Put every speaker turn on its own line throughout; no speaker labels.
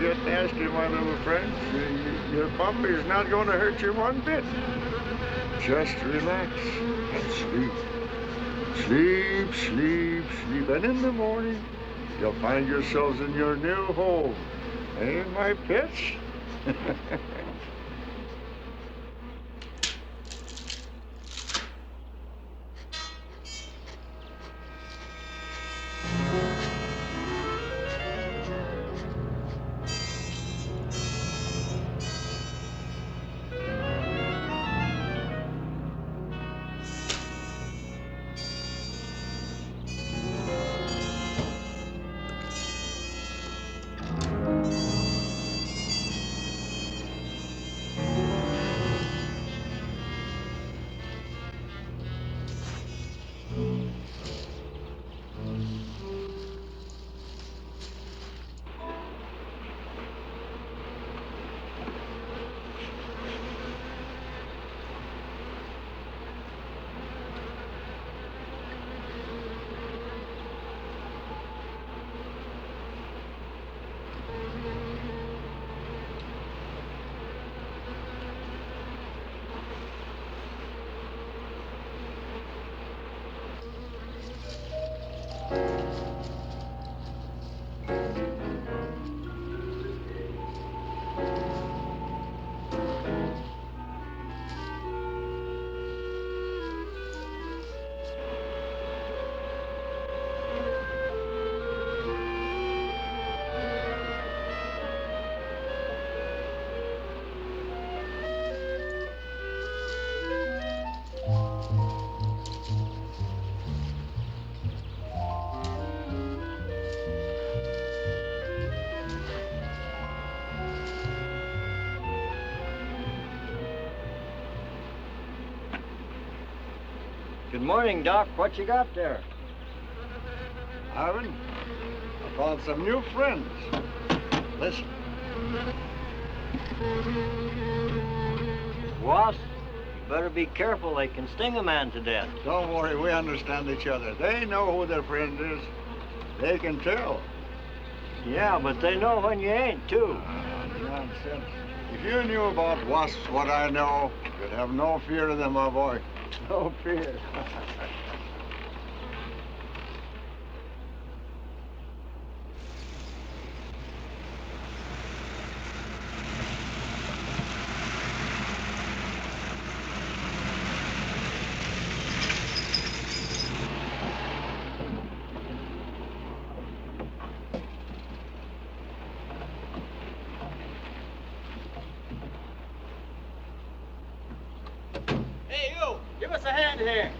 get nasty, my little friend. Your puppy's not going to hurt you one bit. Just relax and sleep. Sleep, sleep, sleep. And in the morning, you'll find yourselves in your new home. Eh, my pets?
Good morning, Doc. What you got there?
Ivan, I found some new friends. Listen.
Wasp, you better be careful. They can sting a man to death.
Don't worry, we understand each other. They know who their friend is. They can tell.
Yeah, but they know when you ain't, too.
Nonsense. If you knew about wasps what I know, you'd have no fear of them, my boy.
No fear.
Hey, you! Give us a hand here.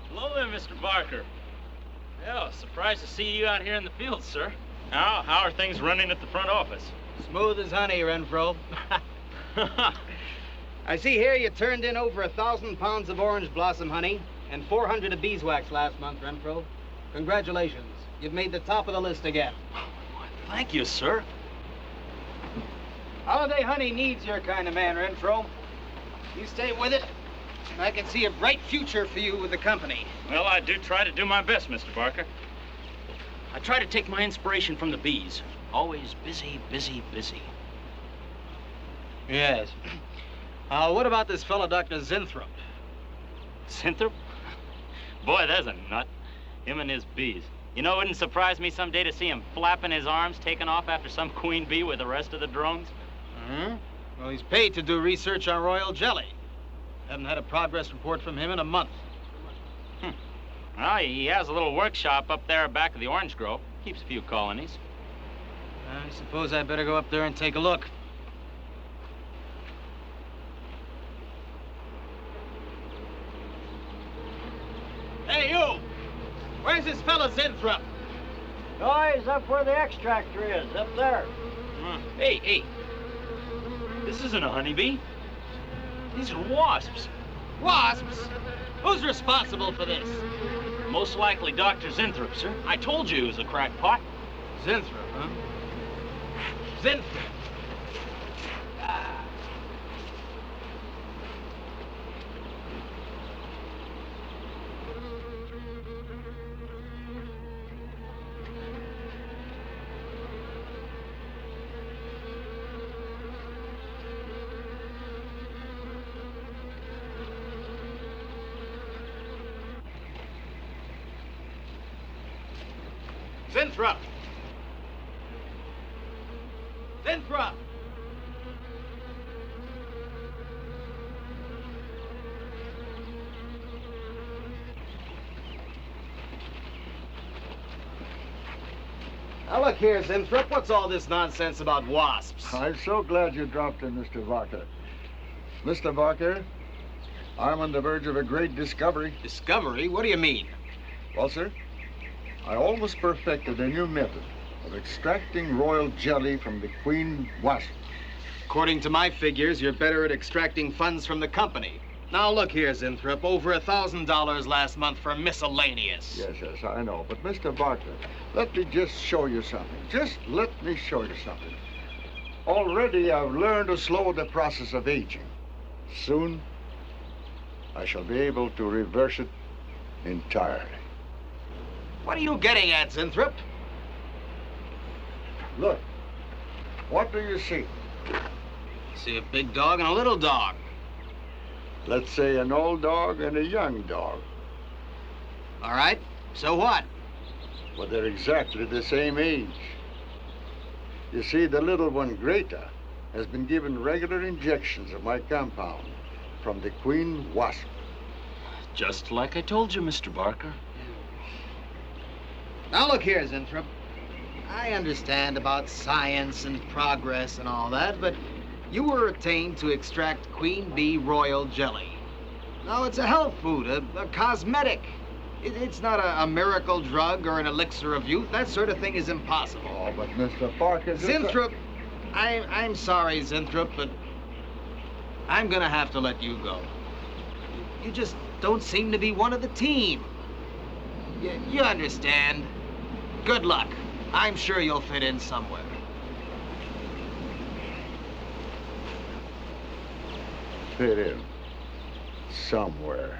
Hello there, Mr. Barker. Yeah, surprised to see you out here in the field, sir. How are things running at the front office?
Smooth as honey, Renfro. I see here you turned in over 1,000 pounds of orange blossom honey and 400 of beeswax last month, Renfro. Congratulations. You've made the top of the list again.
Thank you, sir.
Holiday honey needs your kind of man, Renfro. You stay with it, and I can see a bright future for you with the company.
Well, I do try to do my best, Mr. Barker. I try to take my inspiration from the bees. Always busy, busy, busy.
Yes. What about this fellow, Dr. Zinthrop?
Zinthrop? Boy, there's a nut. Him and his bees. You know, it wouldn't surprise me someday to see him flapping his arms, taking off after some queen bee with the rest of the drones.
Well, he's paid to do research on royal jelly. Haven't had a progress report from him in a month.
Well, he has a little workshop up there back of the orange grove. Keeps a few colonies.
I suppose I better go up there and take a look. Hey, you! Where's this fellow Zinthrop?
Oh, he's up where the extractor is, up there.
Hey. This isn't a honeybee. These are wasps.
Wasps? Who's responsible for this?
Most likely Dr. Zinthrop, sir. I told you he was a crackpot.
Zinthrop, huh? Zinthrop. Zinthrop! Zinthrop! Now look here, Zinthrop, what's all this nonsense about wasps?
I'm so glad you dropped in, Mr. Barker. Mr. Barker, I'm on the verge of a great discovery.
Discovery? What do you mean?
Well, sir, I almost perfected a new method of extracting royal jelly from the queen wasp.
According to my figures, you're better at extracting funds from the company. Now look here, Zinthrop, over $1,000 last month for miscellaneous.
Yes, I know. But, Mr. Barker, let me just show you something. Just let me show you something. Already I've learned to slow the process of aging. Soon, I shall be able to reverse it entirely.
What are you getting at, Zinthrop?
Look, what do you see?
I see a big dog and a little dog.
Let's say an old dog and a young dog.
All right, so what?
But they're exactly the same age. You see, the little one, Greta, has been given regular injections of my compound from the queen wasp.
Just like I told you, Mr. Barker.
Now look here, Zinthrop. I understand about science and progress and all that, but you were attained to extract queen bee royal jelly. Now, it's a health food, a cosmetic. It's not a miracle drug or an elixir of youth. That sort of thing is impossible.
Oh, but Mr. Barker...
Zinthrop, I'm sorry, Zinthrop, but I'm gonna have to let you go. You just don't seem to be one of the team. You understand. Good luck. I'm sure you'll fit in somewhere.
Fit in somewhere.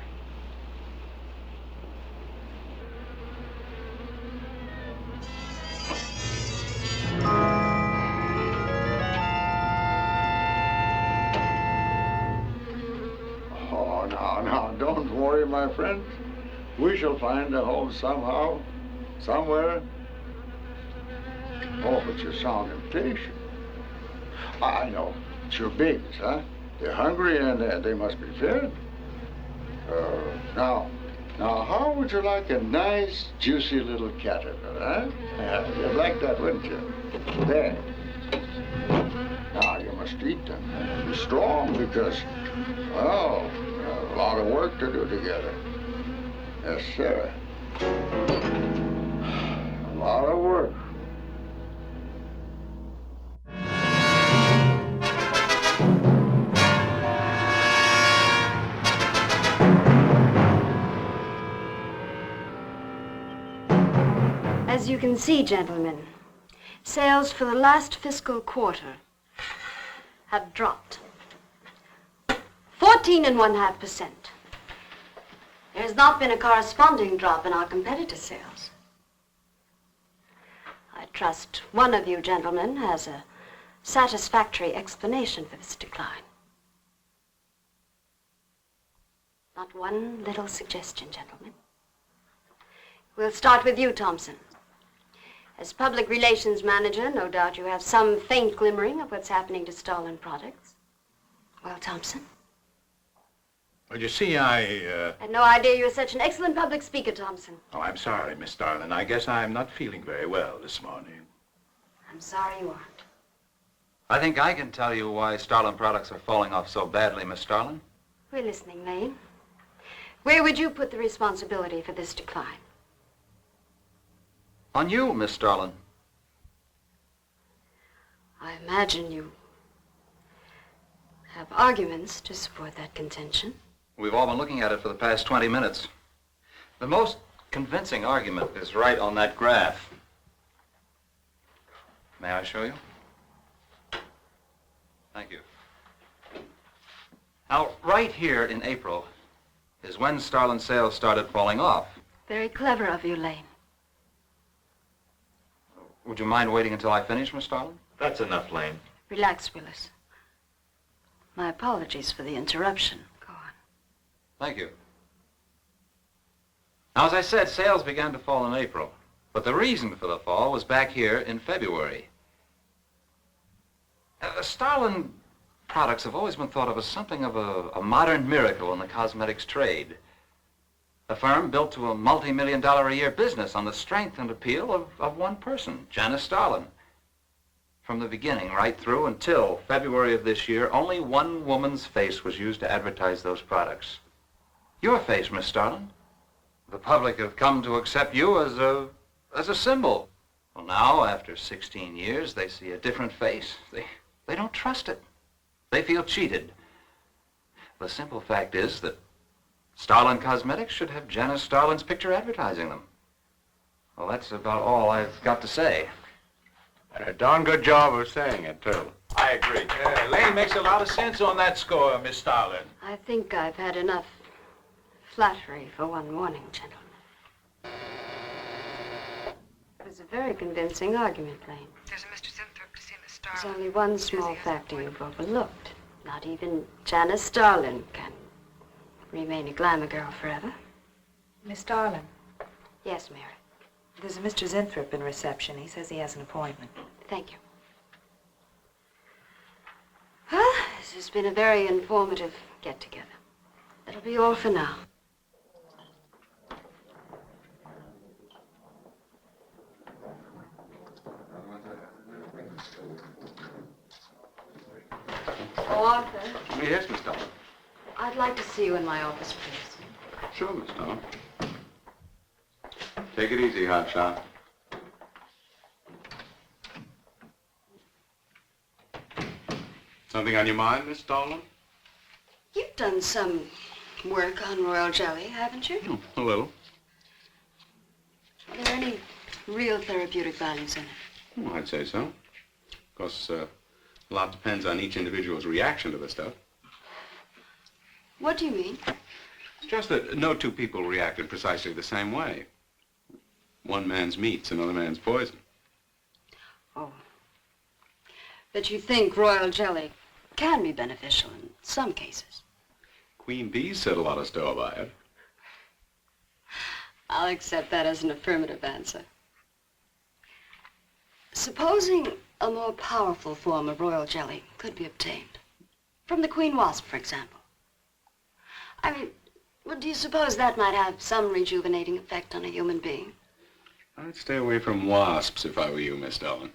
Oh, no, don't worry, my friend. We shall find a home somehow, somewhere. Oh, but you sound impatient. I know. It's your babies, huh? They're hungry and they must be fed. Now, how would you like a nice, juicy little caterpillar, huh? You'd like that, wouldn't you? There. Now, you must eat them and be strong because, well, there's a lot of work to do together. Yes, sir. A lot of work.
As you can see, gentlemen, sales for the last fiscal quarter have dropped 14.5%. There has not been a corresponding drop in our competitor sales. I trust one of you gentlemen has a satisfactory explanation for this decline. Not one little suggestion, gentlemen. We'll start with you, Thompson. As public relations manager, no doubt you have some faint glimmering of what's happening to stolen products. Well, Thompson?
Well, you see, I
had no idea you were such an excellent public speaker, Thompson.
Oh, I'm sorry, Miss Starlin. I guess I'm not feeling very well this morning.
I'm sorry you aren't.
I think I can tell you why Starlin products are falling off so badly, Miss Starlin.
We're listening, Lane. Where would you put the responsibility for this decline?
On you, Miss Starlin.
I imagine you have arguments to support that contention.
We've all been looking at it for the past 20 minutes. The most convincing argument is right on that graph. May I show you? Thank you. Now, right here in April is when Starlin sales started falling off.
Very clever of you, Lane.
Would you mind waiting until I finish, Miss Starlin?
That's enough, Lane.
Relax, Willis. My apologies for the interruption. Go on.
Thank you. Now, as I said, sales began to fall in April. But the reason for the fall was back here in February. Starlin products have always been thought of as something of a modern miracle in the cosmetics trade. A firm built to a multi-million-dollar-a-year business on the strength and appeal of one person, Janice Starlin. From the beginning, right through until February of this year, only one woman's face was used to advertise those products. Your face, Miss Starlin. The public have come to accept you as a symbol. Well, now, after 16 years, they see a different face. They don't trust it. They feel cheated. The simple fact is that Starlin Cosmetics should have Janice Starlin's picture advertising them. Well, that's about all I've got to say.
A darn good job of saying it, too.
I agree. Lane makes a lot of sense on that score, Miss Starlin.
I think I've had enough flattery for one morning, gentlemen. It was a very convincing argument, Lane.
There's a Mr. Zertuche to see Miss Starlin.
There's only one small factor you've overlooked. Not even Janice Starlin can remain a glamour girl forever.
Miss Starlin,
Yes, Mary.
there's a Mr. Zertuche in reception. He says he has an appointment.
Thank you. Well, this has been a very informative get-together. That'll be all for now. Oh, Arthur,
Yes, Miss Starlin.
I'd like to see you in my office, please.
Sure, Miss Starlin. Take it easy, hotshot. Something on your mind, Miss Starlin?
You've done some work on royal jelly, haven't you?
A little.
Are there any real therapeutic values in it?
Well, I'd say so. Of course, a lot depends on each individual's reaction to the stuff.
What do you mean?
It's just that no two people react in precisely the same way. One man's meat's another man's poison.
Oh. But you think royal jelly can be beneficial in some cases?
Queen bees set a lot of store by it.
I'll accept that as an affirmative answer. Supposing a more powerful form of royal jelly could be obtained. From the queen wasp, for example. I mean, well, do you suppose that might have some rejuvenating effect on a human being?
I'd stay away from wasps if I were you, Miss Starlin.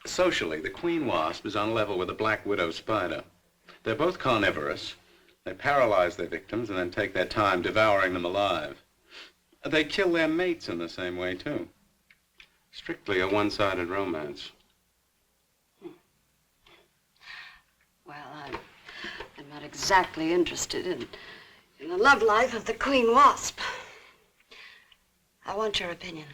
Socially, the queen wasp is on level with the black widow spider. They're both carnivorous. They paralyze their victims and then take their time devouring them alive. They kill their mates in the same way, too. Strictly a one-sided romance.
Well, I'm not exactly interested in the love life of the queen wasp. I want your opinion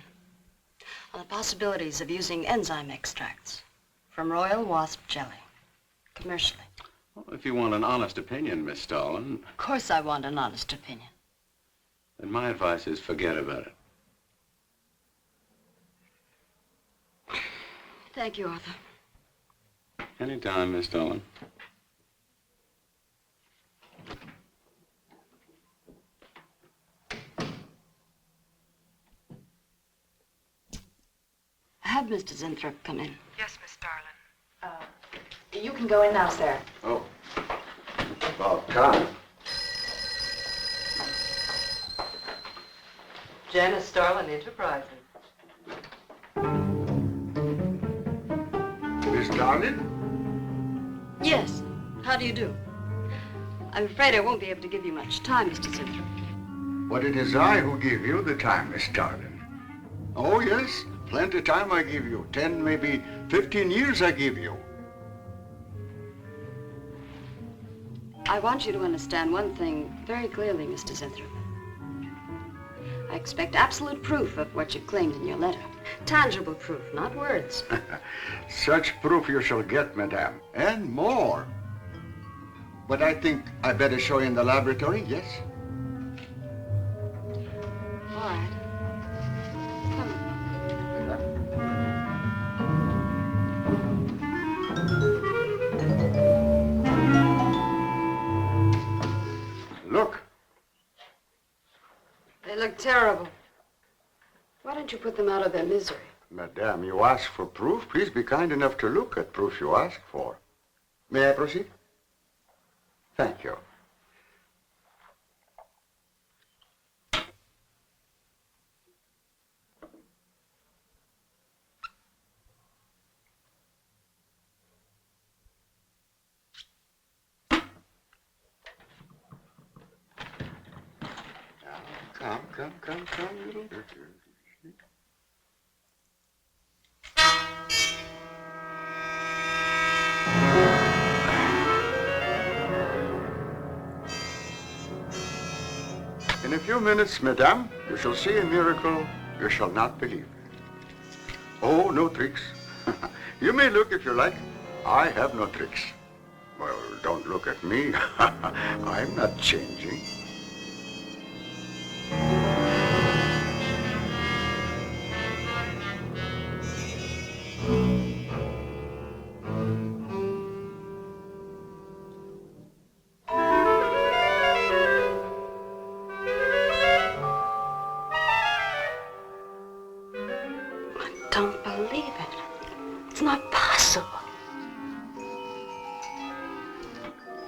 on the possibilities of using enzyme extracts from royal wasp jelly, commercially.
Well, if you want an honest opinion, Miss Starlin,
Of course I want an honest opinion.
then my advice is forget about it.
Thank you, Arthur.
Anytime, Miss Starlin.
Have Mr. Zertuche come in.
Yes, Miss Starlin. You can go in now, sir.
Oh, about time.
Janice Starlin Enterprises.
Miss Starlin?
Yes. How do you do? I'm afraid I won't be able to give you much time, Mr. Zertuche.
But it is I who give you the time, Miss Starlin. Oh, yes. Plenty of time I give you. 10, maybe 15 years I give you.
I want you to understand one thing very clearly, Mr. Zertuche. I expect absolute proof of what you claimed in your letter. Tangible proof, not words.
Such proof you shall get, madame, and more. But I think I better show you in the laboratory, yes?
All right.
Look.
They look terrible. Why don't you put them out of their misery?
Madame, you ask for proof. Please be kind enough to look at proof you ask for. May I proceed? Thank you. Come, little bit. In a few minutes, madame, you shall see a miracle you shall not believe. Oh, no tricks. You may look if you like. I have no tricks. Well, don't look at me. I'm not changing.
Don't believe it. It's not possible.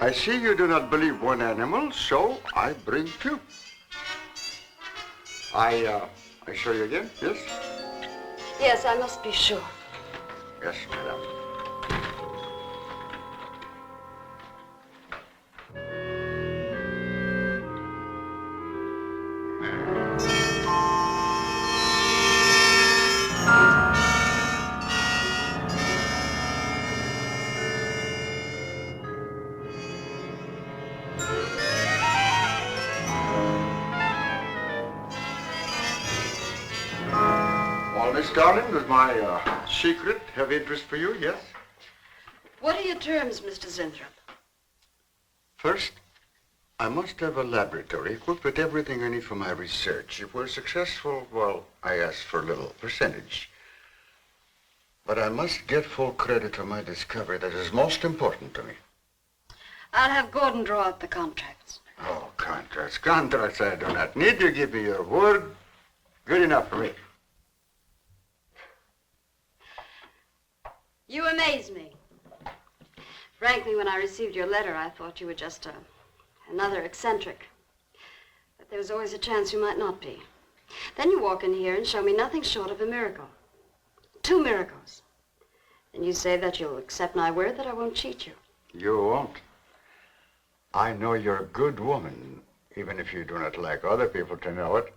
I see you do not believe one animal, so I bring two. I show you again, yes?
Yes, I must be sure.
Yes, madame. Miss Darling, does my secret have interest for you, yes?
What are your terms, Mr. Zinthrop?
First, I must have a laboratory equipped with everything I need for my research. If we're successful, well, I ask for a little percentage. But I must get full credit for my discovery. That is most important to me.
I'll have Gordon draw up the contracts.
Oh, contracts. Contracts I do not need. You give me your word. Good enough for me.
You amaze me. Frankly, when I received your letter, I thought you were just another eccentric. But there was always a chance you might not be. Then you walk in here and show me nothing short of a miracle. 2 miracles. And you say that you'll accept my word that I won't cheat you.
You won't. I know you're a good woman, even if you do not like other people to know it.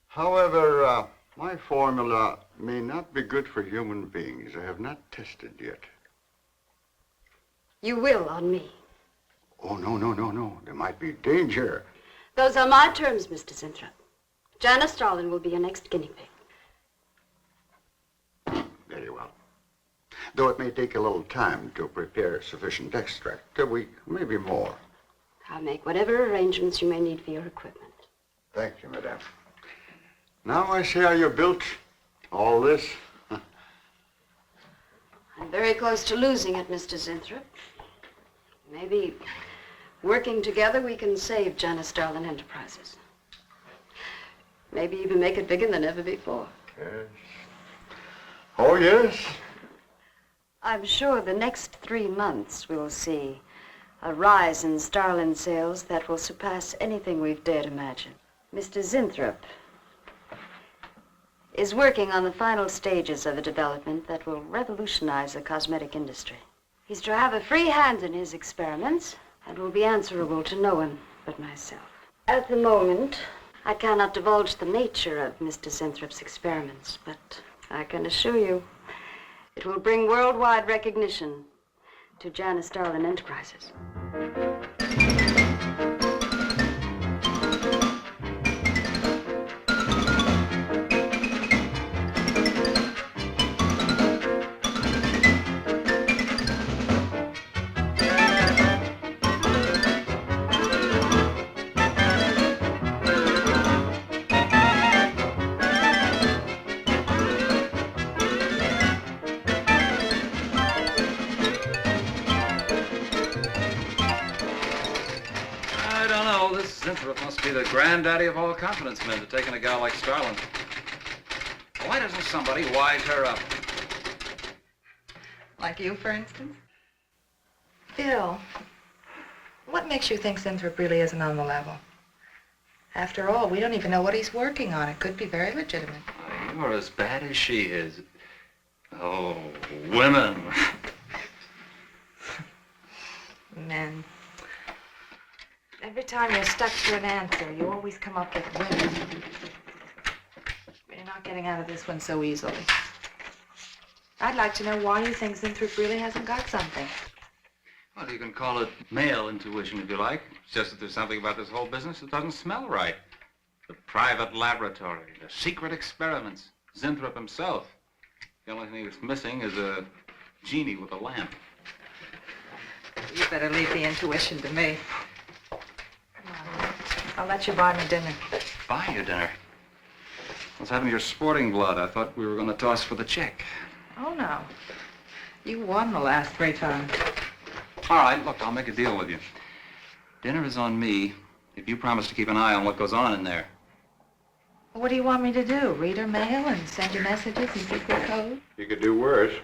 However, my formula may not be good for human beings. I have not tested yet.
You will on me.
Oh, no. There might be danger.
Those are my terms, Mr. Zinthrop. Janice Starlin will be your next guinea pig.
Very well. Though it may take a little time to prepare sufficient extract, a week, maybe more.
I'll make whatever arrangements you may need for your equipment.
Thank you, madame. Now I see how you built all this.
I'm very close to losing it, Mr. Zinthrop. Maybe working together we can save Janice Starlin Enterprises. Maybe even make it bigger than ever before.
Yes. Oh, yes.
I'm sure the next 3 months we'll see a rise in Starlin sales that will surpass anything we've dared imagine. Mr. Zinthrop is working on the final stages of a development that will revolutionize the cosmetic industry. He's to have a free hand in his experiments and will be answerable to no one but myself. At the moment, I cannot divulge the nature of Mr. Zinthrop's experiments, but I can assure you it will bring worldwide recognition to Janice Starlin Enterprises.
Zinthrop must be the granddaddy of all confidence men to take in a gal like Starlin. Why doesn't somebody wise her up?
Like you, for instance? Bill, what makes you think Zinthrop really isn't on the level? After all, we don't even know what he's working on. It could be very legitimate.
You're as bad as she is. Oh, women.
Men. Every time you're stuck for an answer, you always come up with women. You're not getting out of this one so easily. I'd like to know why you think Zinthrop really hasn't got something.
Well, you can call it male intuition if you like. It's just that there's something about this whole business that doesn't smell right. The private laboratory, the secret experiments, Zinthrop himself. The only thing that's missing is a genie with a lamp.
You better leave the intuition to me. Come on. I'll let you buy me dinner.
Buy you dinner? What's happened to your sporting blood? I thought we were going to toss for the check.
Oh, no. You won the last 3 times.
All right, look, I'll make a deal with you. Dinner is on me if you promise to keep an eye on what goes on in there.
What do you want me to do? Read her mail and send you messages in secret code?
You could do worse.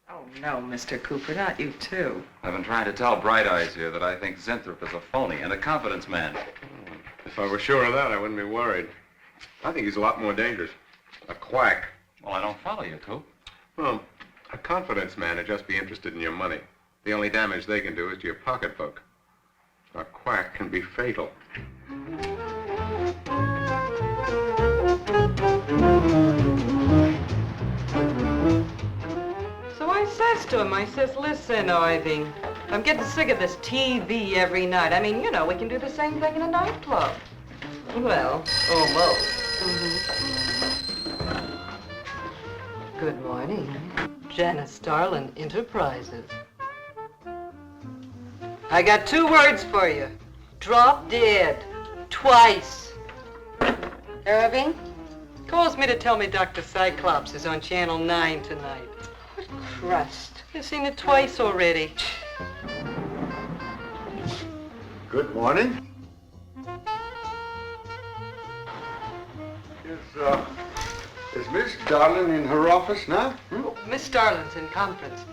Oh, no, Mr. Cooper, not you, too.
I've been trying to tell Bright Eyes here that I think Zinthrop is a phony and a confidence man.
If I were sure of that, I wouldn't be worried. I think he's a lot more dangerous. A quack.
Well, I don't follow you, Coop.
Well, a confidence man would just be interested in your money. The only damage they can do is to your pocketbook. A quack can be fatal.
So I says to him, I says, listen, Ivy, I'm getting sick of this TV every night. I mean, you know, we can do the same thing in a nightclub. Well, almost. Good morning. Janice Starlin Enterprises. I got 2 words for you. Drop dead. Twice. Irving calls me to tell me Dr. Cyclops is on Channel 9 tonight. What crust? You've seen it twice already.
Good morning. Is Miss Darlin in her office now?
Oh, Miss Starlin's in conference.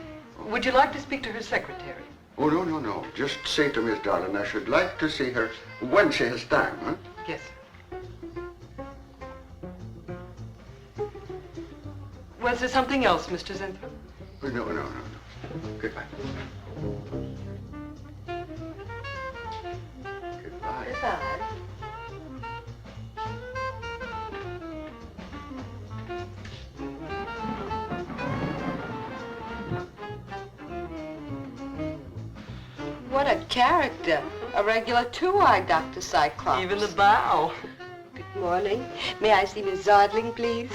Would you like to speak to her secretary?
Oh, no. Just say to Miss Darlin I should like to see her when she has time, huh?
Yes. Was there something else, Mr. Zinthrop?
Oh, no. Goodbye. Goodbye.
Goodbye. What a character. A regular 2-eyed Dr. Cyclops. Even the bow. Good morning. May I see Miss Zardling, please?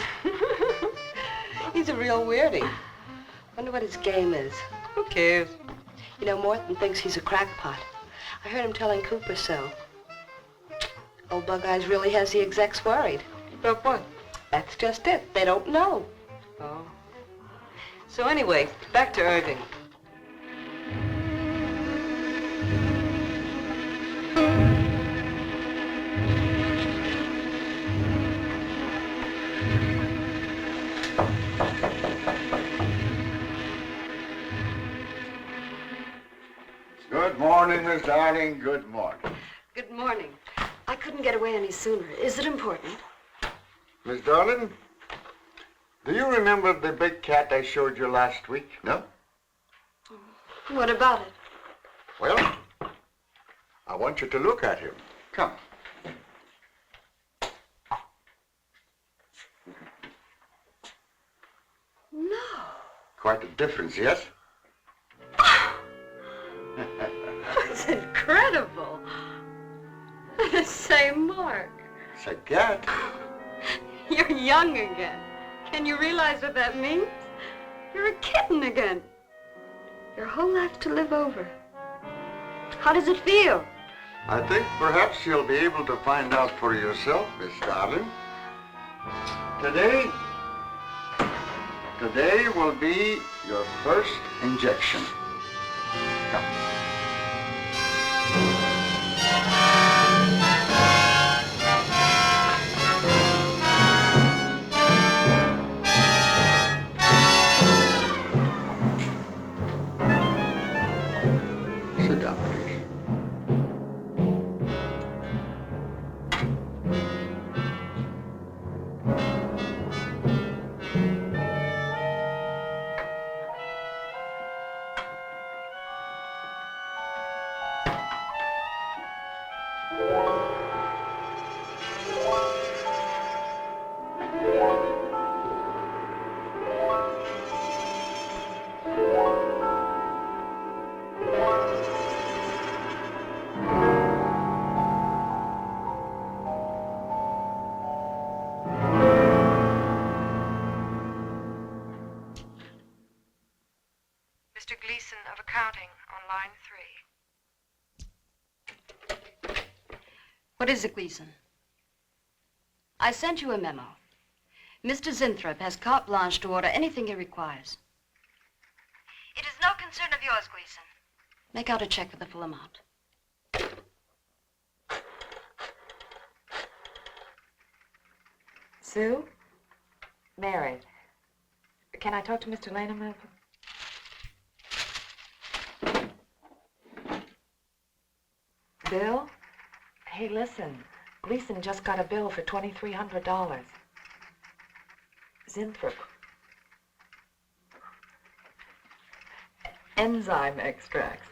He's a real weirdie. Wonder what his game is. Who cares? You know, Morton thinks he's a crackpot. I heard him telling Cooper so. Old Bug Eyes really has the execs worried. About what? That's just it. They don't know. Oh. So anyway, back to Irving.
Good morning, Miss Darling. Good morning.
Good morning. I couldn't get away any sooner. Is it important?
Miss Darlin, do you remember the big cat I showed you last week? No?
What about it?
Well, I want you to look at him. Come.
No.
Quite a difference, yes?
That's incredible. The same mark.
It's a cat.
You're young again. Can you realize what that means? You're a kitten again. Your whole life to live over. How does it feel?
I think perhaps you'll be able to find out for yourself, Miss Darling. Today will be your first injection. Come.
Responding on line 3.
What is it, Gleason? I sent you a memo. Mr. Zinthrop has carte blanche to order anything he requires. It is no concern of yours, Gleason. Make out a check for the full amount.
Sue? Mary. Can I talk to Mr. Lanham? Bill? Hey, listen. Gleason just got a bill for $2,300. Zinthrop. Enzyme extracts.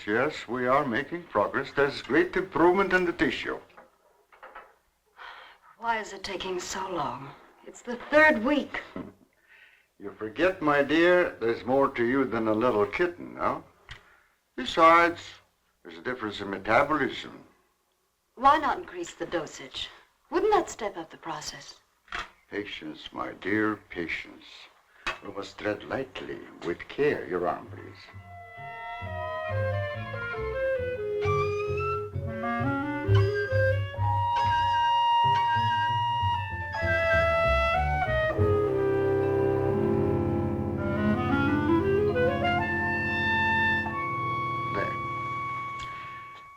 Yes, we are making progress. There's great improvement in the tissue.
Why is it taking so long? It's the 3rd week.
You forget, my dear, there's more to you than a little kitten, no? Besides, there's a difference in metabolism.
Why not increase the dosage? Wouldn't that step up the process?
Patience, my dear, patience. We must tread lightly, with care. Your arm, please.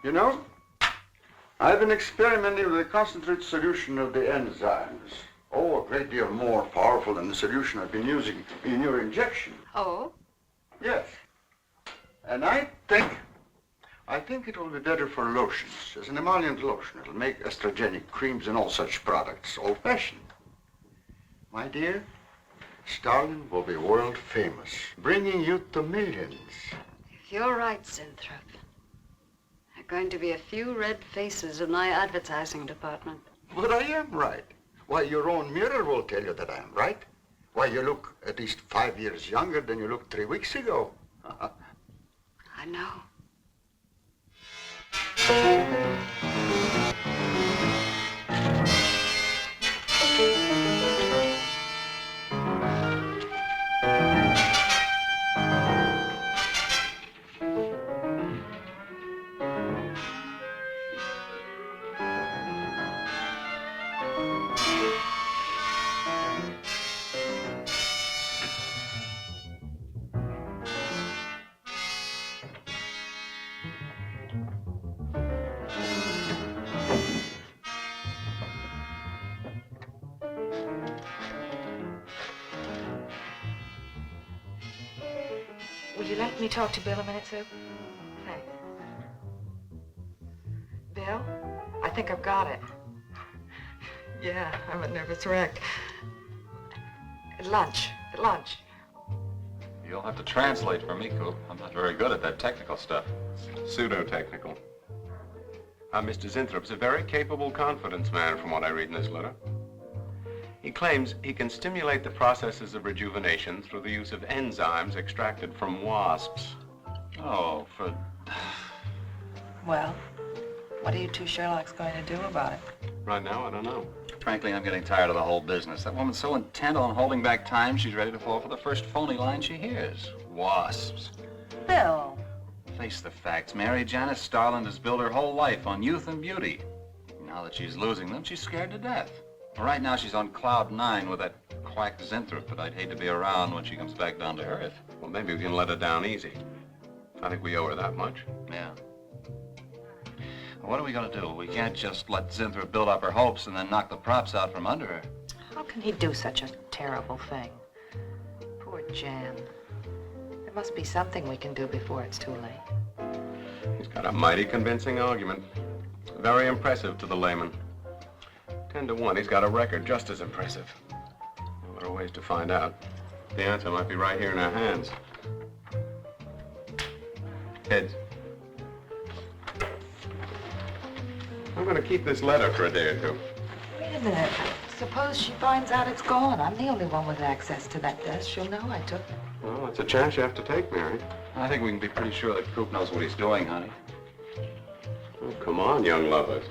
You know, I've been experimenting with a concentrated solution of the enzymes. Oh, a great deal more powerful than the solution I've been using in your injection.
Oh?
Yes. And I think it will be better for lotions, as an emollient lotion. It'll make estrogenic creams and all such products old-fashioned. My dear, Stalin will be world famous, bringing youth to millions.
If you're right, Zinthrop, there are going to be a few red faces in my advertising department.
But I am right. Why, your own mirror will tell you that I am right. Why, you look at least 5 years younger than you looked 3 weeks ago.
I know.
Would you let me talk to Bill a minute, Sue? Thanks. Bill, I think I've got it. Yeah, I'm a nervous wreck. At lunch.
You'll have to translate for me, Coop. I'm not very good at that technical stuff.
Pseudo-technical. Mr. Zinthrop's a very capable confidence man, from what I read in this letter. He claims he can stimulate the processes of rejuvenation through the use of enzymes extracted from wasps.
Oh,
Well, what are you two Sherlocks going to do about it?
Right now, I don't know.
Frankly, I'm getting tired of the whole business. That woman's so intent on holding back time, she's ready to fall for the first phony line she hears. Wasps.
Bill.
Face the facts, Mary. Janice Starland has built her whole life on youth and beauty. Now that she's losing them, she's scared to death. Right now, she's on cloud 9 with that quack Zinthrop that I'd hate to be around when she comes back down to earth.
Well, maybe we can let her down easy. I think we owe her that much.
Yeah. Well, what are we going to do? We can't just let Zinthrop build up her hopes and then knock the props out from under her.
How can he do such a terrible thing? Poor Jan. There must be something we can do before it's too late.
He's got a mighty convincing argument. Very impressive to the layman. 10 to 1, he's got a record just as impressive. What are ways to find out? The answer might be right here in our hands. Heads. I'm going to keep this letter for a day or two.
Wait a minute. Suppose she finds out it's gone. I'm the only one with access to that desk. She'll know I took it.
Well, it's a chance you have to take, Mary.
I think we can be pretty sure that Coop knows what he's doing, honey.
Oh, come on, young lovers.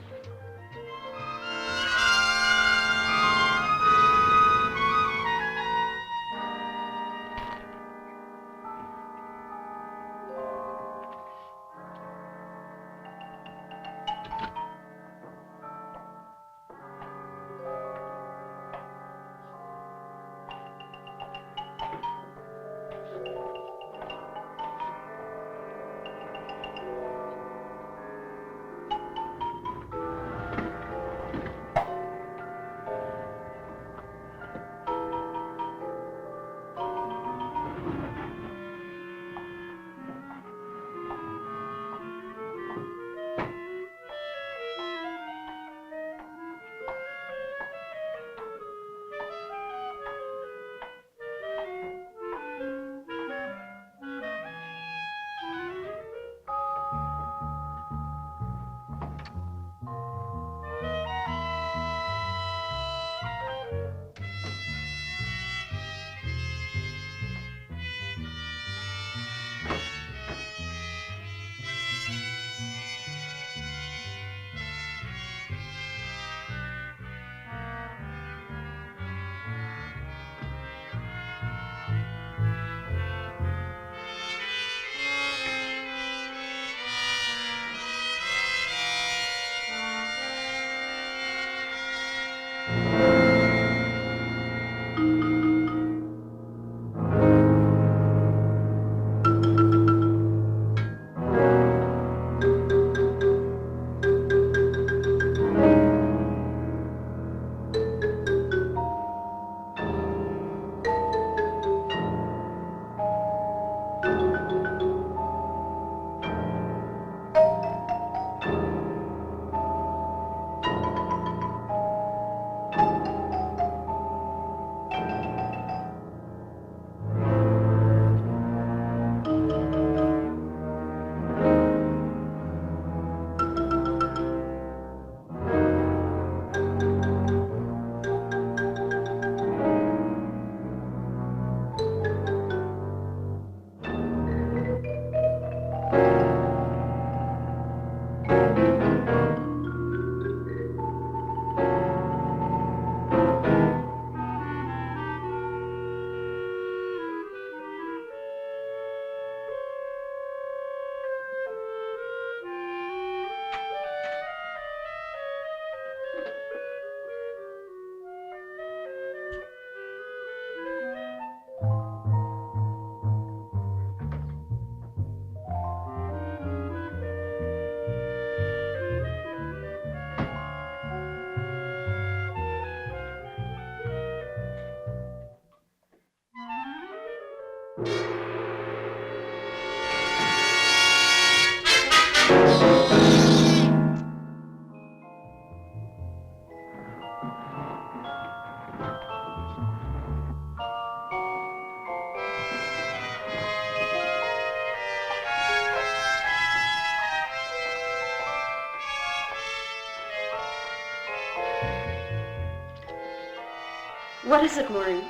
What is it, Maureen?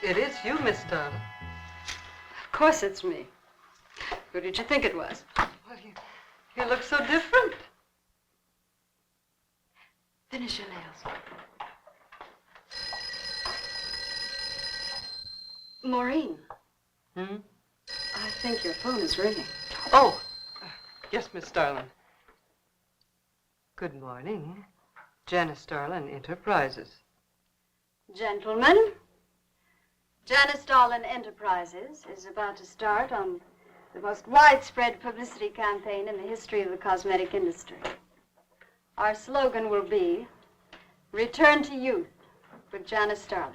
It is you, Miss Darling.
Of course it's me. Who did you think it was?
Well, you look so different.
Finish your nails. Maureen.
Hmm?
I think your phone is ringing.
Oh, yes, Miss Darling. Good morning. Janice Darlin Enterprises.
Gentlemen, Janice Darlin Enterprises is about to start on the most widespread publicity campaign in the history of the cosmetic industry. Our slogan will be, Return to Youth with Janice Darlin.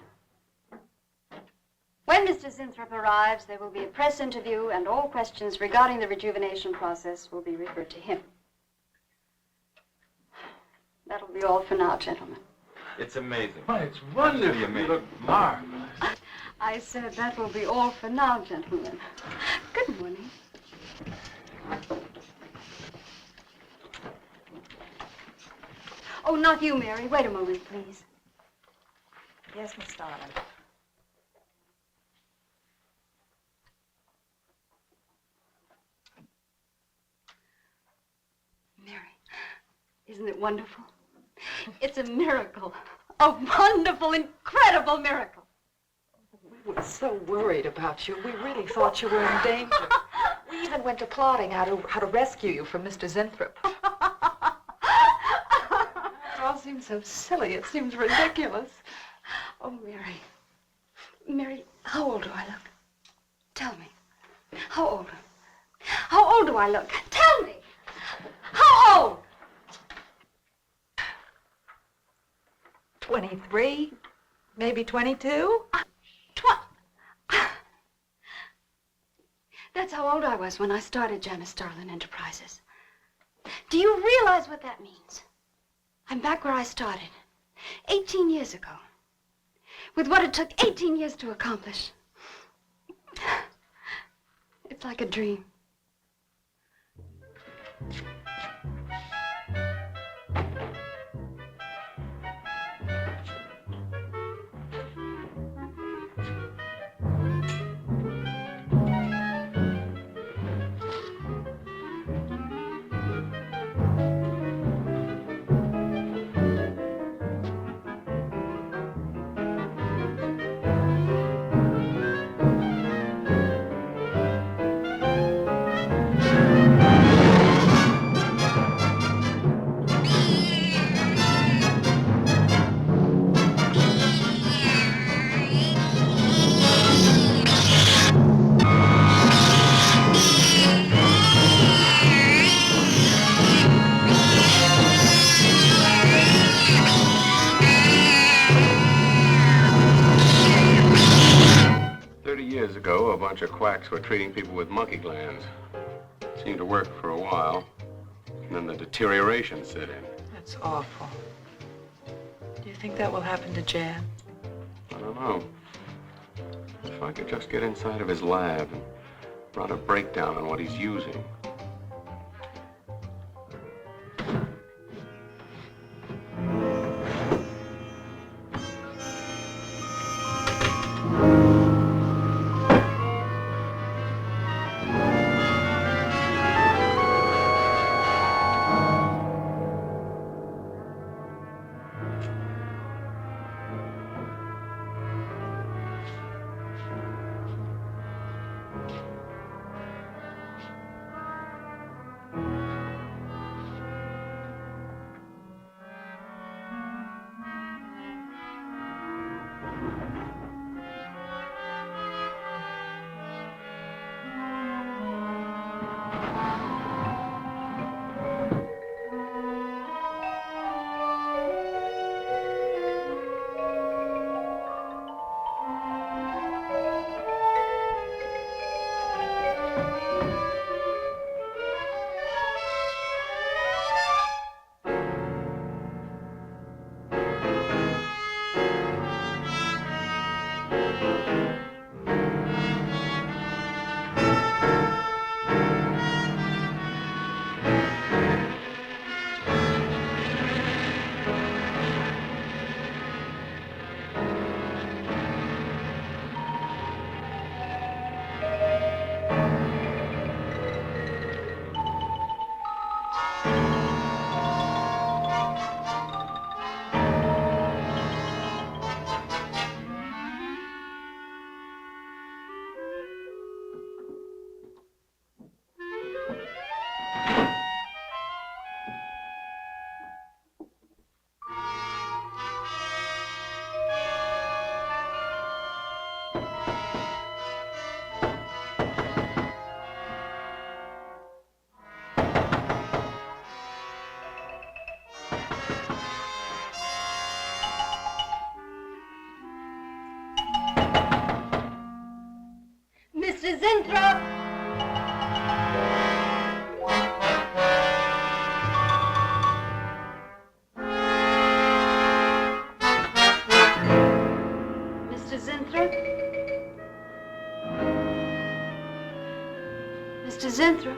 When Mr. Zinthrop arrives, there will be a press interview, and all questions regarding the rejuvenation process will be referred to him. That'll be all for now, gentlemen.
It's amazing.
Why, it's wonderful. You look marvelous.
I said that will be all for now, gentlemen. Good morning. Oh, not you, Mary. Wait a moment, please.
Yes, Miss Darling.
Isn't it wonderful? It's a miracle. A wonderful, incredible miracle.
We were so worried about you. We really thought you were in danger. We even went to plotting how to rescue you from Mr. Zinthrop. It all seems so silly. It seems ridiculous.
Oh, Mary. Mary, how old do I look? Tell me. How old? How old do I look? Tell me. How old?
23, maybe 22.
That's how old I was when I started Janice Starlin Enterprises. Do you realize what that means? I'm back where I started, 18 years ago, with what it took 18 years to accomplish. It's like a dream.
Years ago, a bunch of quacks were treating people with monkey glands. It seemed to work for a while, and then the deterioration set in.
That's awful. Do you think that will happen to Jan?
I don't know. If I could just get inside of his lab and run a breakdown on what he's using.
Mr. Zinthrop! Mr. Zinthrop? Mr. Zinthrop?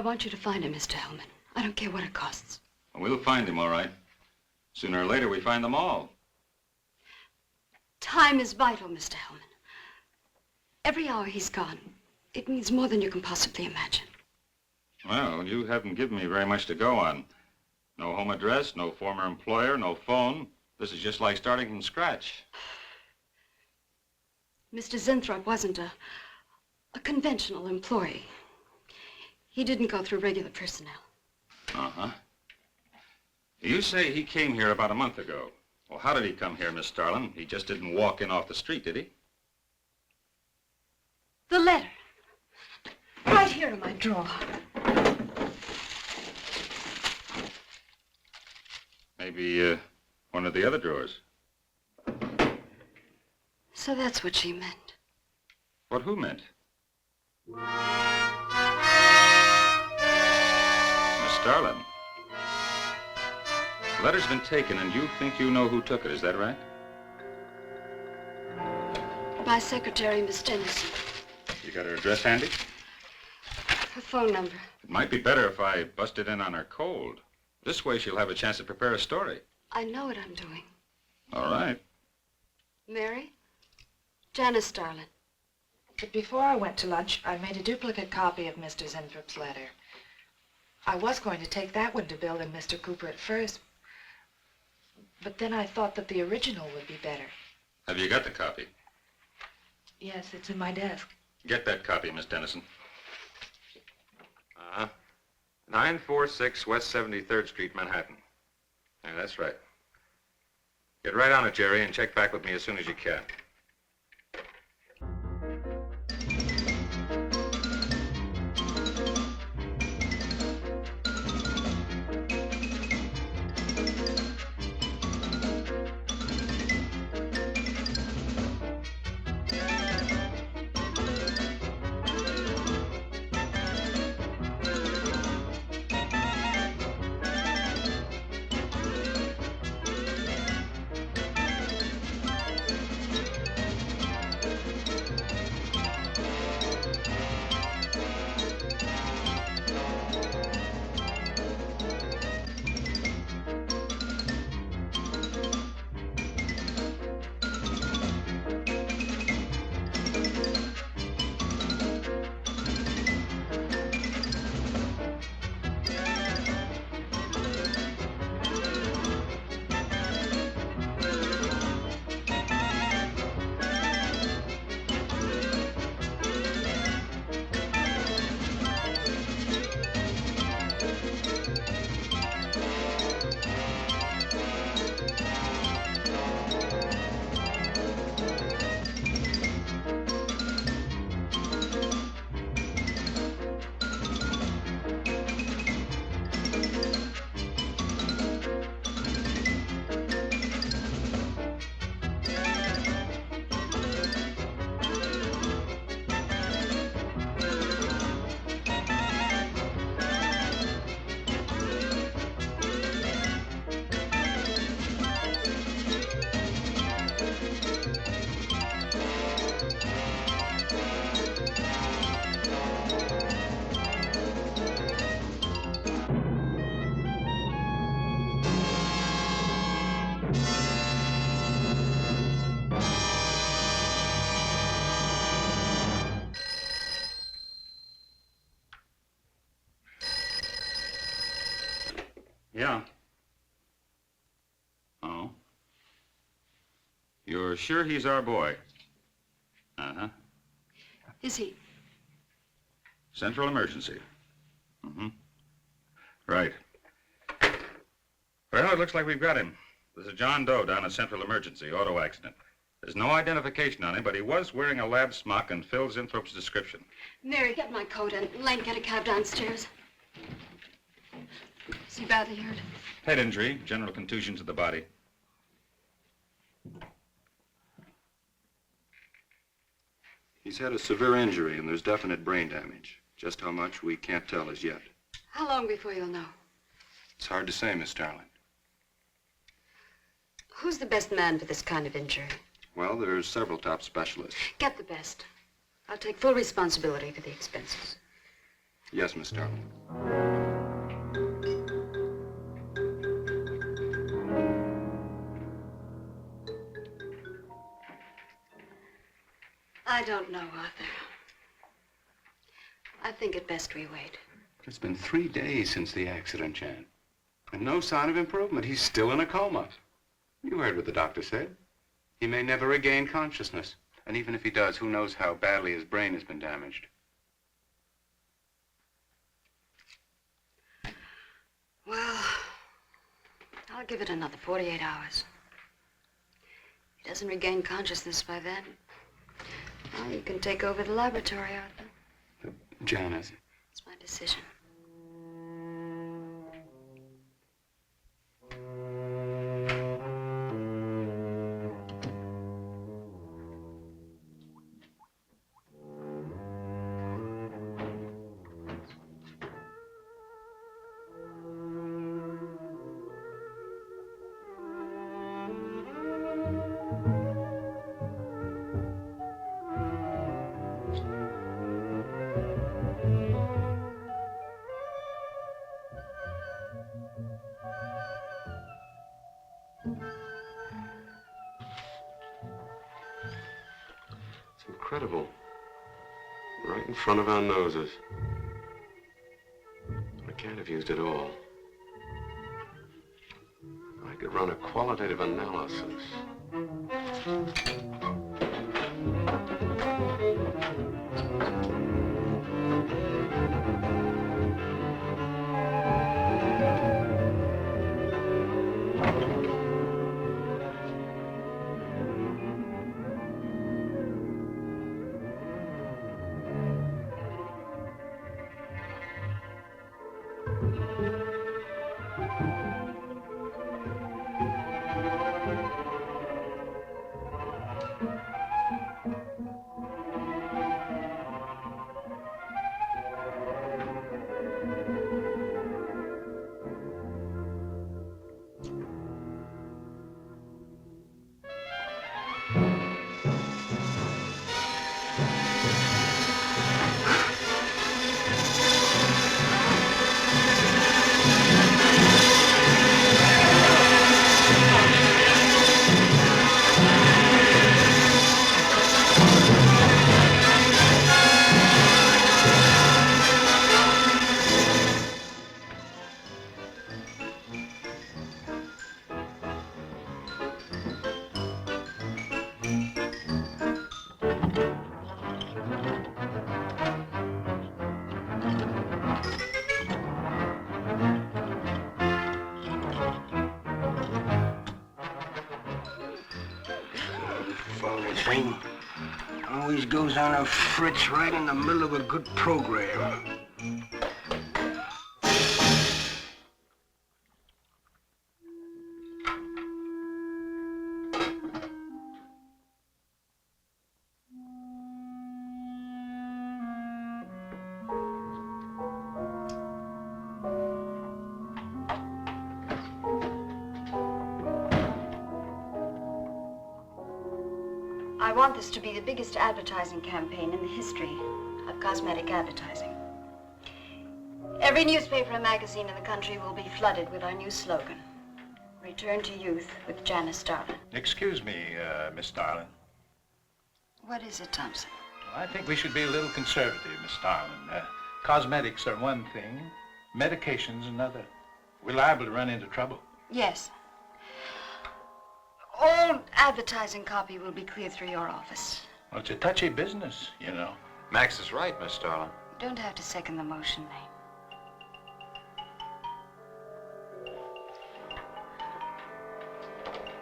want you to find him, Mr. Hellman. I don't care what it costs.
We'll find him, all right. Sooner or later, we find them all.
Time is vital, Mr. Hellman. Every hour he's gone, it means more than you can possibly imagine.
Well, you haven't given me very much to go on. No home address, no former employer, no phone. This is just like starting from scratch.
Mr. Zenthrop wasn't a conventional employee. He didn't go through regular personnel.
Uh-huh. You say he came here about a month ago. Well, how did he come here, Miss Starlin? He just didn't walk in off the street, did he?
The letter. Right here in my drawer.
Maybe, one of the other drawers.
So that's what she meant.
What who meant? Miss Starlin. The letter's been taken, and you think you know who took it, is that right?
My secretary, Miss Dennison.
You got her address handy?
Her phone number.
It might be better if I busted in on her cold. This way she'll have a chance to prepare a story.
I know what I'm doing.
All right.
Mary? Janice Starlin.
But before I went to lunch, I made a duplicate copy of Mr. Zenthrop's letter. I was going to take that one to Bill and Mr. Cooper at first, but then I thought that the original would be better.
Have you got the copy?
Yes, it's in my desk.
Get that copy, Miss Dennison.
946 West 73rd Street, Manhattan. Yeah, that's right. Get right on it, Jerry, and check back with me as soon as you can.
Yeah. Oh. You're sure he's our boy? Uh-huh.
Is he?
Central emergency. Mm-hmm. Right. Well, it looks like we've got him. There's a John Doe down at Central Emergency, auto accident. There's no identification on him, but he was wearing a lab smock and Phil Zenthrop's description.
Mary, get my coat and Len, get a cab downstairs. Is he badly hurt?
Head injury, general contusion to the body.
He's had a severe injury, and there's definite brain damage. Just how much, we can't tell as yet.
How long before you'll know?
It's hard to say, Miss Starlin.
Who's the best man for this kind of injury?
Well, there's several top specialists.
Get the best. I'll take full responsibility for the expenses.
Yes, Miss Darling.
I don't know, Arthur. I think it best we wait.
It's been 3 days since the accident, Jan. And no sign of improvement. He's still in a coma. You heard what the doctor said. He may never regain consciousness. And even if he does, who knows how badly his brain has been damaged.
Well, I'll give it another 48 hours. If he doesn't regain consciousness by then, well, you can take over the laboratory, Arthur.
Jan, has
It's my decision.
Incredible. Right in front of our noses. I can't have used it all. I could run a qualitative analysis.
Thing always goes on a fritz right in the middle of a good program.
I want this to be the biggest advertising campaign in the history of cosmetic advertising. Every newspaper and magazine in the country will be flooded with our new slogan, Return to Youth with Janice Darling.
Excuse me, Miss Darling.
What is it, Thompson?
I think we should be a little conservative, Miss Darling. Cosmetics are one thing, medications another. We're liable to run into trouble.
Yes. All advertising copy will be cleared through your office.
Well, it's a touchy business, you know.
Max is right, Miss Darling.
You don't have to second the motion, Lane.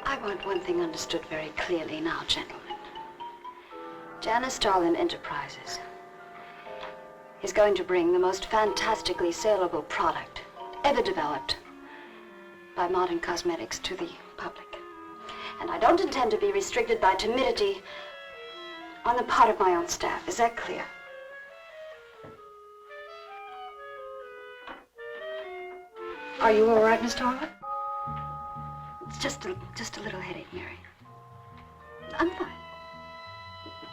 I want one thing understood very clearly now, gentlemen. Janice Darling Enterprises is going to bring the most fantastically saleable product ever developed by modern cosmetics to the public. And I don't intend to be restricted by timidity on the part of my own staff. Is that clear? Are you all right, Miss Darling? It's just a little headache, Mary. I'm fine.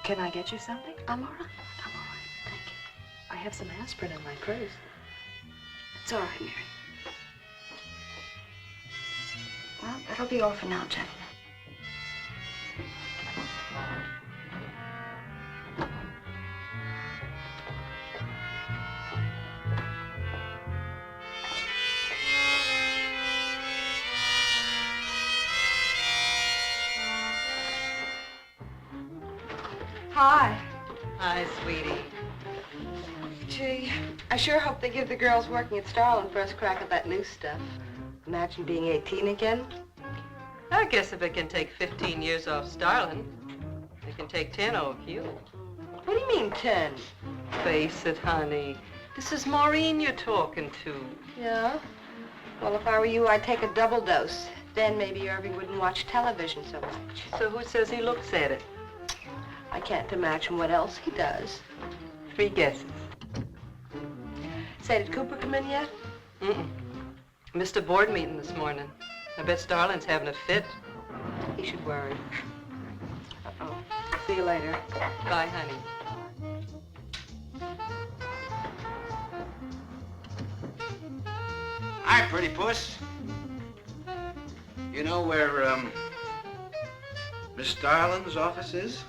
Can I get you something?
I'm all right. I'm all right. Thank you.
I have some aspirin in my purse.
It's all right, Mary. Well, that'll be all for now, gentlemen.
Hi.
Hi, sweetie.
Gee, I sure hope they give the girls working at Starland first crack at that new stuff. Imagine being 18 again.
I guess if it can take 15 years off Starland, it can take 10 off you.
What do you mean, 10?
Face it, honey. This is Maureen you're talking to.
Yeah? Well, if I were you, I'd take a double dose. Then maybe Irving wouldn't watch television so much.
So who says he looks at it?
I can't imagine what else he does.
3 guesses.
Say, did Cooper come in yet?
Mm-mm. Missed a board meeting this morning. I bet Starland's having a fit.
He should worry. Uh-oh. See you later.
Bye, honey.
Hi, pretty puss. You know where, Miss Starland's office is?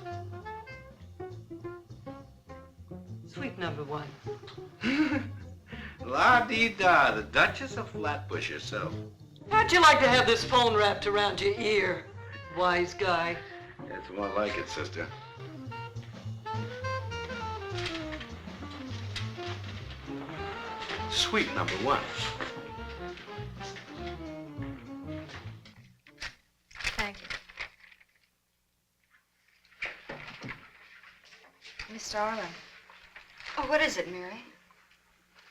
Suite number 1.
La-dee-da, the Duchess of Flatbush herself.
How'd you like to have this phone wrapped around your ear, wise guy?
It's more like it, sister. Suite number 1.
Thank you. Miss Starland,
Oh, what is it, Mary?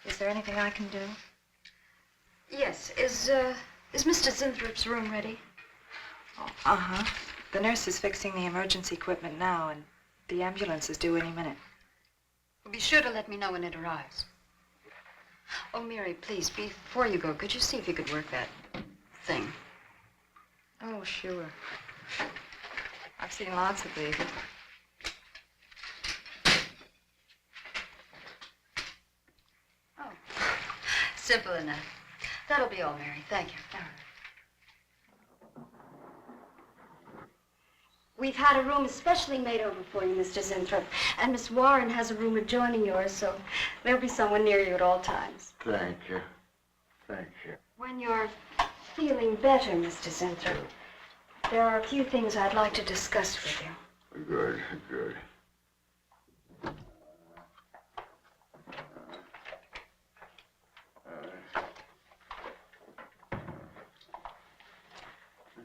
is there anything I can do?
Yes, is Mr. Zinthrop's room ready?
Uh-huh. The nurse is fixing the emergency equipment now, and the ambulance is due any minute.
Well, be sure to let me know when it arrives. Oh, Mary, please, before you go, could you see if you could work that thing?
Oh, sure. I've seen lots of these.
Oh, simple enough. That'll be all, Mary. Thank you. We've had a room especially made over for you, Mr. Zinthrop. And Miss Warren has a room adjoining yours, so there'll be someone near you at all times.
Thank you. Thank you.
When you're feeling better, Mr. Zinthrop, there are a few things I'd like to discuss with you.
Good, good.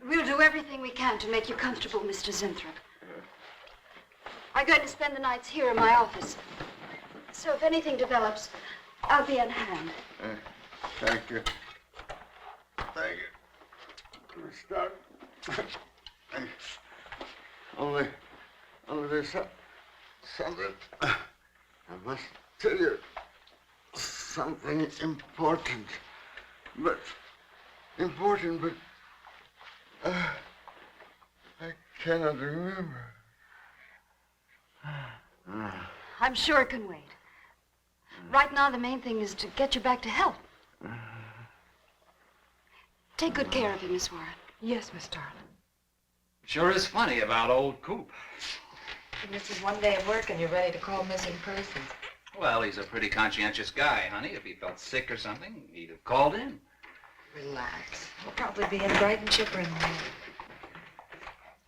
We'll do everything we can to make you comfortable, Mr. Zinthrop. I'm going to spend the nights here in my office. So if anything develops, I'll be on hand.
Thank you. Thank you. Can we start? Only there's something. I must tell you something important. But I cannot remember.
I'm sure it can wait. Right now, the main thing is to get you back to health. Take good care of him, Miss Warren.
Yes, Miss Starland.
Sure is funny about old Coop.
This is one day of work and you're ready to call missing persons.
Well, he's a pretty conscientious guy, honey. If he felt sick or something, he'd have called in.
Relax. We'll probably be in bright and chipper in the morning.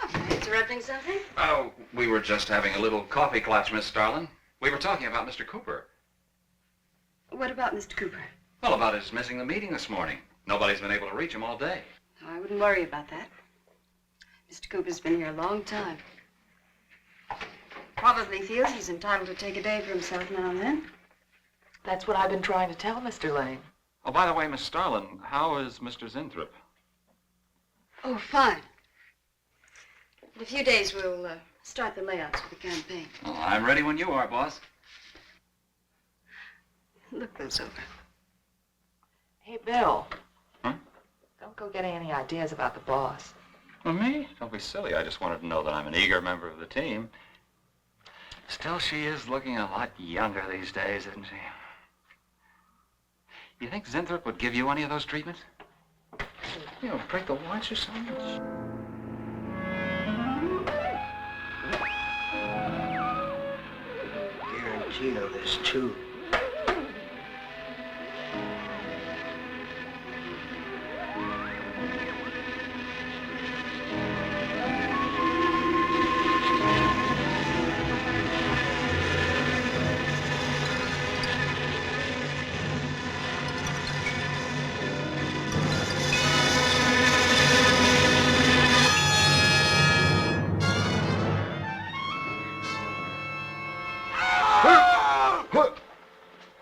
Oh, interrupting something?
Oh, we were just having a little coffee clutch, Miss Starland. We were talking about Mr. Cooper.
What about Mr. Cooper?
Well, about his missing the meeting this morning. Nobody's been able to reach him all day.
Oh, I wouldn't worry about that. Mr. Cooper's been here a long time. Probably feels he's entitled to take a day for himself now and then.
That's what I've been trying to tell Mr. Lane.
Oh, by the way, Miss Starland, how is Mr. Zinthrop?
Oh, fine. In a few days, we'll start the layouts for the campaign.
Well, I'm ready when you are, boss.
Look those over.
Hey, Bill.
Huh?
Don't go getting any ideas about the boss.
Well, me? Don't be silly. I just wanted to know that I'm an eager member of the team. Still, she is looking a lot younger these days, isn't she? You think Zinthrop would give you any of those treatments? You know, break the watch or something?
Guarantee of this, too.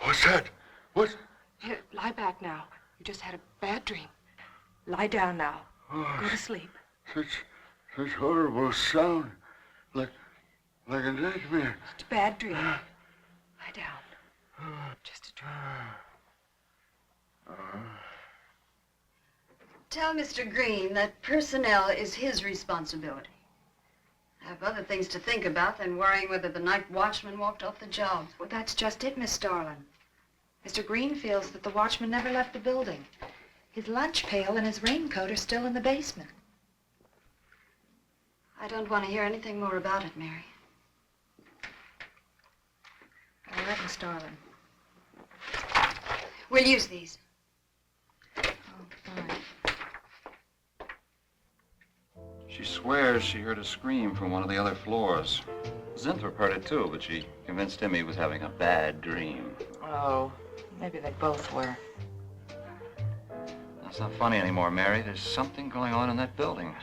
What's that? What?
Here, lie back now. You just had a bad dream. Lie down now. Go to sleep.
Such horrible sound. Like a nightmare.
It's a bad dream. Lie down. Just a dream.
Tell Mr. Green that personnel is his responsibility. I have other things to think about than worrying whether the night watchman walked off the job.
Well, that's just it, Miss Starlin. Mr. Green feels that the watchman never left the building. His lunch pail and his raincoat are still in the basement.
I don't want to hear anything more about it, Mary.
All right, Miss Starlin.
We'll use these.
Oh, fine.
She swears she heard a scream from one of the other floors. Zinthrop heard it too, but she convinced him he was having a bad dream.
Oh, maybe they both were.
That's not funny anymore, Mary. There's something going on in that building.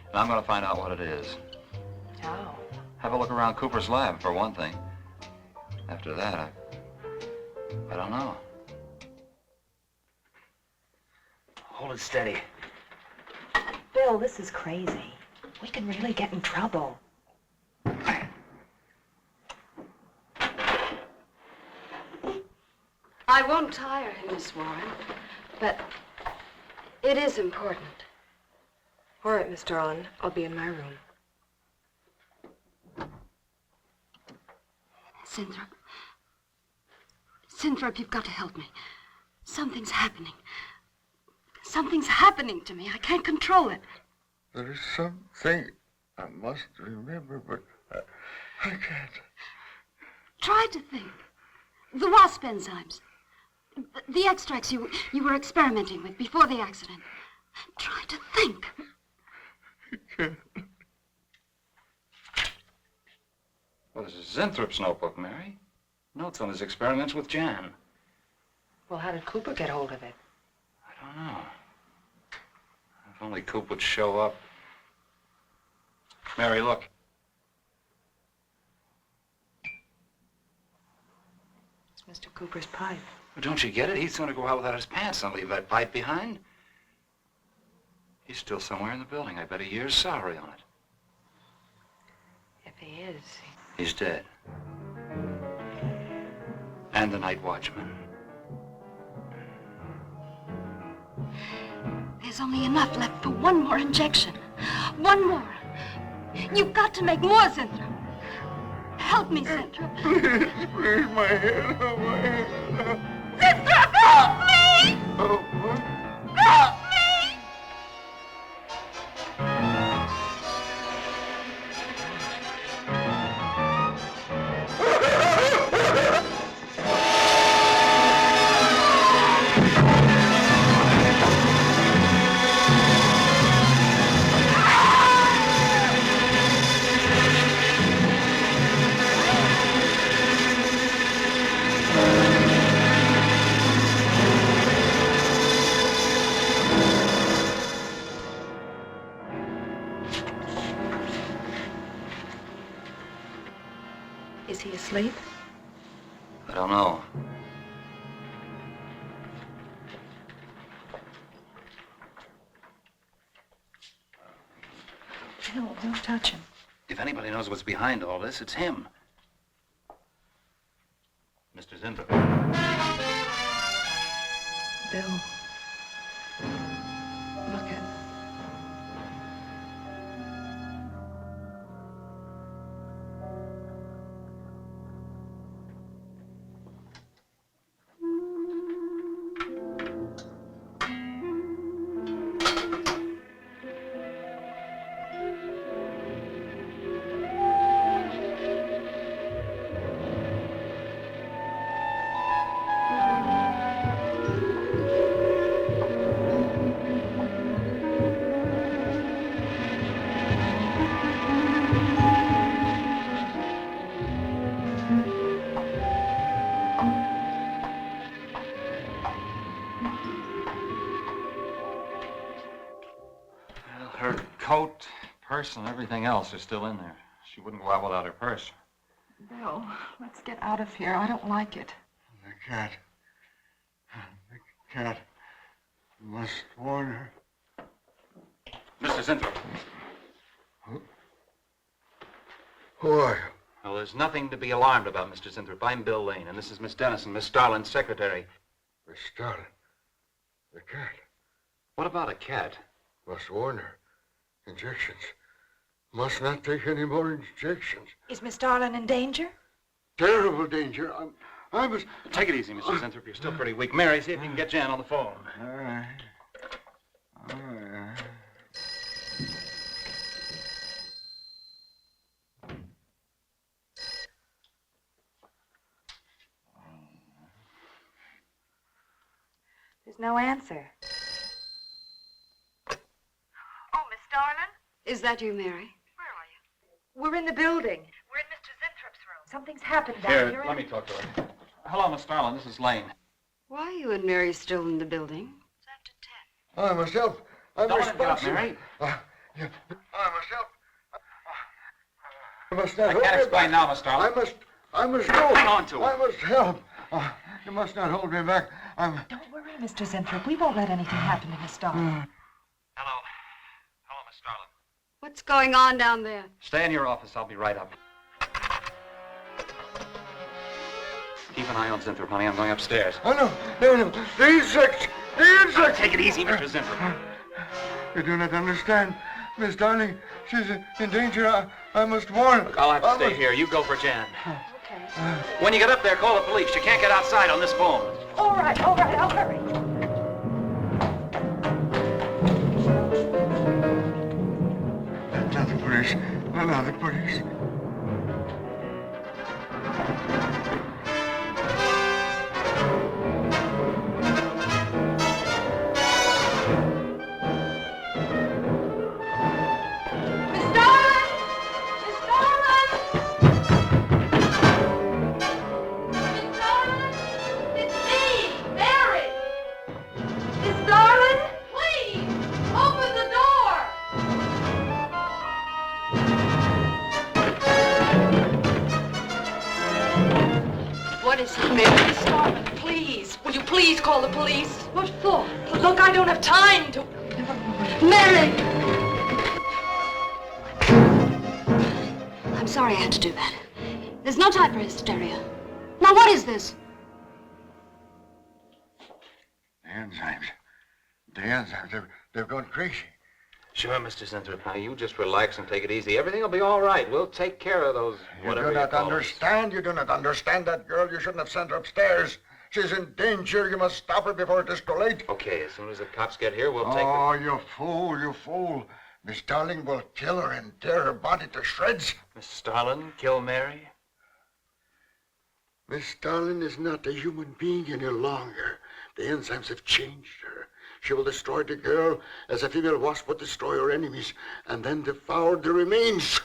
And I'm going to find out what it is.
How?
Have a look around Cooper's lab, for one thing. After that, I don't know.
Hold it steady.
Bill, this is crazy. We can really get in trouble.
I won't tire him, Miss Warren, but it is important.
All right, Miss Starlin. I'll be in my room.
Zinthrop. Zinthrop, you've got to help me. Something's happening. Something's happening to me. I can't control it.
There is something I must remember, but I can't.
Try to think. The wasp enzymes. The extracts you were experimenting with before the accident. Try to think.
I can't.
Well, this is Zinthrop's notebook, Mary. Notes on his experiments with Jan.
Well, how did Cooper get hold of it?
I don't know. If only Coop would show up. Mary, look.
It's Mr. Cooper's pipe.
Well, don't you get it? He'd sooner go out without his pants than leave that pipe behind. He's still somewhere in the building. I bet a year's salary on it.
If he is.
He's dead. And the night watchman.
There's only enough left for one more injection. One more. You've got to make more, Zinthrop. Help me, Zinthrop.
Please, my head, oh, my head.
Zinthrop, help me!
Oh, what?
Help me!
Is he asleep?
I don't know.
Bill, don't touch him.
If anybody knows what's behind all this, it's him. Mr. Zinthrop.
Bill. Look at...
Her coat, purse, and everything else are still in there. She wouldn't go out without her purse.
Bill, let's get out of here. I don't like it.
The cat. The cat. You must warn her.
Mr. Zinthrop.
Who are you?
Well, there's nothing to be alarmed about, Mr. Zinthrop. I'm Bill Lane, and this is Miss Dennison, Miss Starlin's secretary.
Miss Starlin. The cat.
What about a cat?
Must warn her. Injections. Must not take any more injections.
Is Miss Darlin in danger?
Terrible danger. I must...
Take it easy, Mr. Zinthrop. You're still pretty weak. Mary, see if you can get Jan on the phone.
All right. All right.
There's no answer. Oh, Miss Darlin?
Is that you, Mary?
We're in the building. We're in Mr. Zinthrop's room. Something's happened down
Here,
here.
let me talk to her. Hello, Miss Starlin. This is Lane.
Why are you and Mary still in the building?
I must help. I'm
Don't let him get up,
responsible.
Mary.
Yeah. I must help. I must not
I
hold
can't
me
explain
back.
now, Miss Starlin.
I must go.
Hang on to it.
I must help. You must not hold me back.
Don't worry, Mr. Zinthrop. We won't let anything happen to Miss Darlin.
Hello. Hello, Miss Starlin.
What's going on down there?
Stay in your office. I'll be right up. Keep an eye on Zinthrop, honey. I'm going upstairs.
Oh, no. The insects. The insects.
Take it easy, Mr. Zinthrop.
You do not understand. Miss Darling, she's in danger. I must warn her.
Look, I'll have to stay here. You go for Jan. When you get up there, call the police. You can't get outside on this phone.
All right, I'll hurry.
Not the police. Not the police.
What is it, Mary?
Miss Darlin, please. Will you please call the police?
What for?
Look, I don't have time to...
Mary! I'm sorry I had to do that. There's no time for hysteria. Now, what is this?
The enzymes. The enzymes. They've gone crazy.
Sure, Mr. Zinthrop. Now, you just relax and take it easy. Everything will be all right. We'll take care of those, whatever
You do not
call us.
understand. You do not understand that girl. You shouldn't have sent her upstairs. She's in danger. You must stop her before it is too late.
Okay, as soon as the cops get here, we'll take her.
Oh, you fool, you fool. Miss Darling will kill her and tear her body to shreds.
Miss Starlin, kill Mary?
Miss Darling is not a human being any longer. The enzymes have changed her. She will destroy the girl as a female wasp would destroy her enemies, and then devour the remains.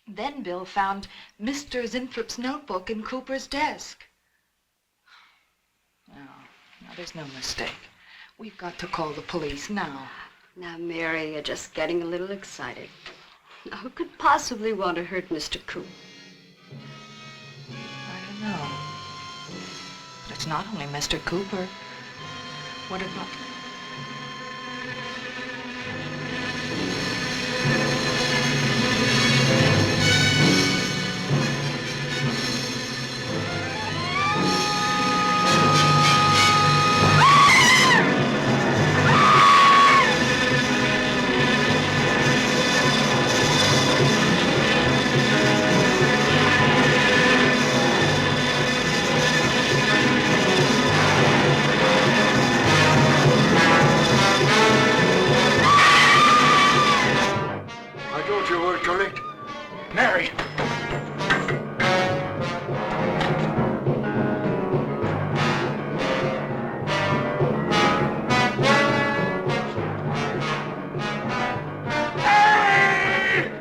Then Bill found Mr. Zinthrop's notebook in Cooper's desk. No, there's no mistake. We've got to call the police now.
Now, Mary, you're just getting a little excited. Now, who could possibly want to hurt Mr. Coop?
I don't know. But it's not only Mr. Cooper. What about...
Mary!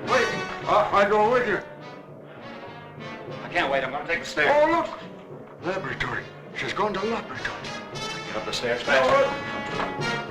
Wait! I go with you.
I can't wait. I'm going to take the stairs.
Oh, look! Laboratory. She's going to laboratory.
Get up the stairs fast.